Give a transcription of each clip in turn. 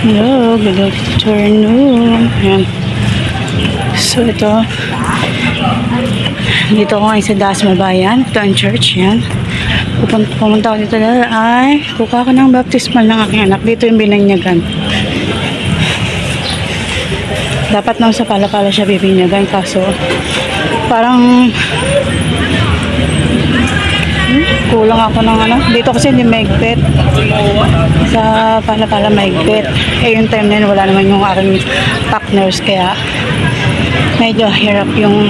Hello, good afternoon. Ayan. So ito, dito ako ngayon sa Dasma Bayan. Ito ang church. Yan. Pumunta ako dito dahil ay kukuha ko ng baptismal ng aking anak. Dito yung binanyagan. Dapat nang sa Pala-Pala siya bibinyagan. Kaso parang kulang ako ng ano. Dito kasi hindi maigpit. Sa Pala-Pala maigpit. Eh yung time na yun wala naman yung aking partners. Kaya medyo hirap yung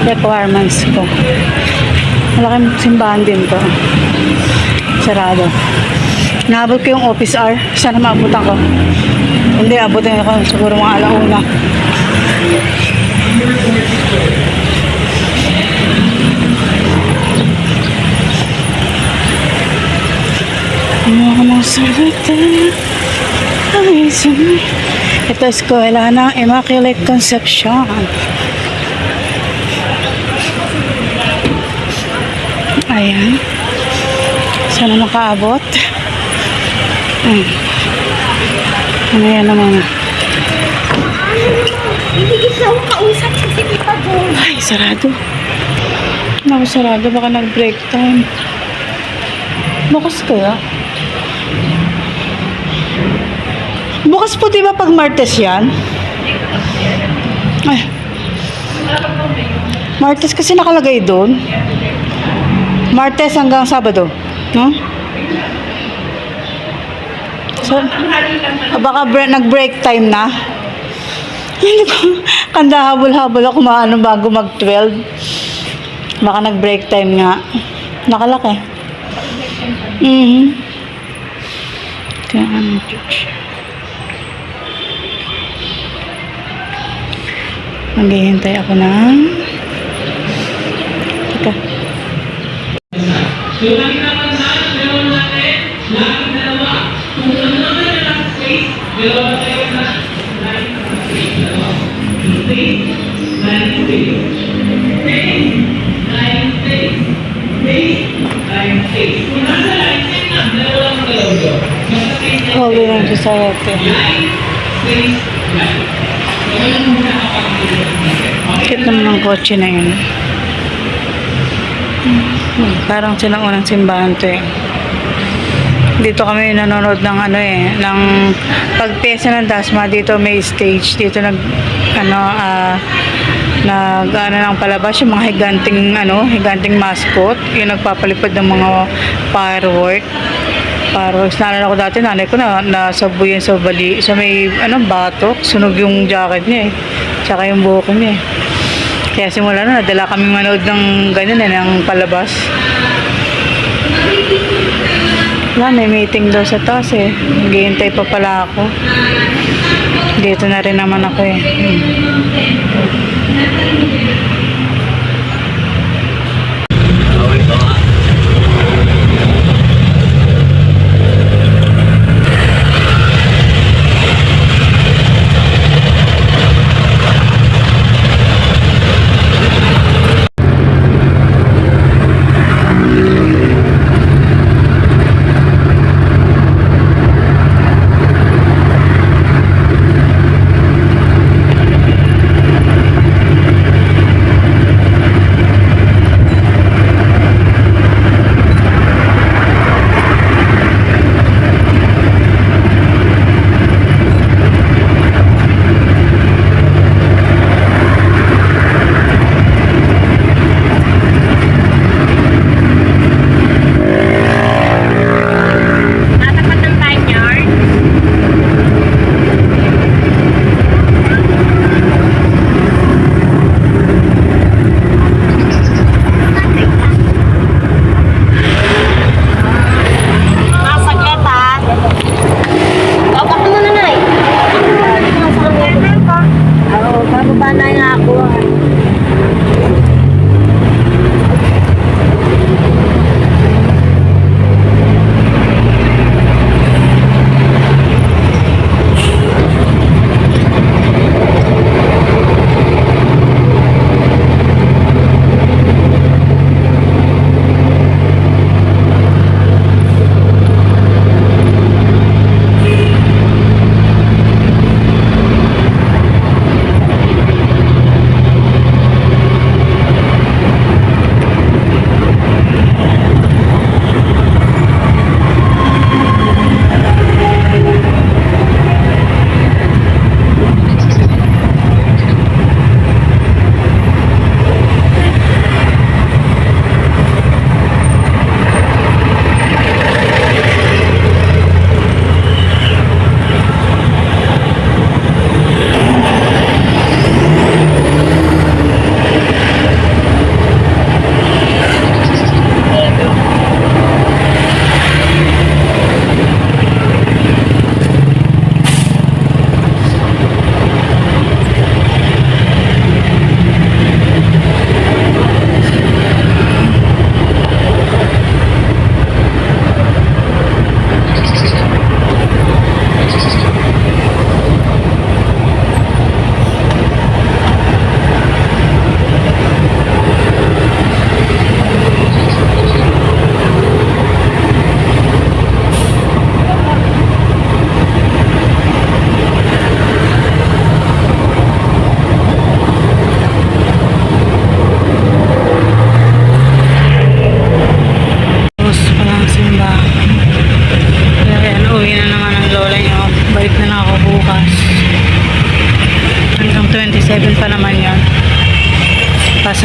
requirements ko. Malaking simbahan din to. Sarado. Naabot ko yung office hour. Sana maabutan ko. Hindi, abutin ako siguro mga alauna. Mga salita ay sumi. Ito eskwela ng Immaculate Conception. Ayan. Sana makaabot. Ano yan naman? Hindi kita ako kausap kasi kita doon. Ay, sarado. Naku, sarado. Baka nag-break time. Bukas kaya? Bukas po diba pag Martes yan? Ay. Martes kasi nakalagay doon. Martes hanggang Sabado. No? So, baka nag-break time na. Hindi ko, kanda habol-habol ako maano bago mag-12. Baka nag-break time nga. Nakalaki. Kaya ano, church. Maghihintay ako ng teka. Holy Land Society. Kit naman ng kotse na yun. Parang sinaunang simbahan to eh. Dito kami nanonood ng ano eh, ng pagpiyesa ng Dasma. Dito may stage. Dito nag ng palabas yung mga higanting mascot. Yung nagpapalipad ng mga fireworks. Naalala ko dati, nanay ko nasabuyan sa bali, sa may batok, sunog yung jacket niya eh. Tsaka yung buhok niya eh. Kaya simula na, nadala kaming manood ng ganyan eh, ng palabas. Wala, may meeting daw sa taas eh. Naghihintay pa pala ako. Dito na rin naman ako eh.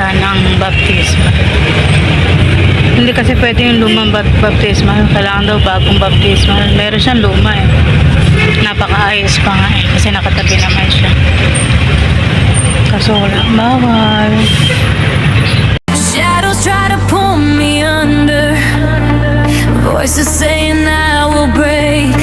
sana ang baptisma. Hindi kasi pwede yung lumang baptisma. Kailangan daw bagong baptisma. Meron siyang luma eh. Napakaayos pa nga eh. Kasi nakatabi naman siya. Kaso wala. Bawal. Shadows try to pull me under. Voices saying I will break.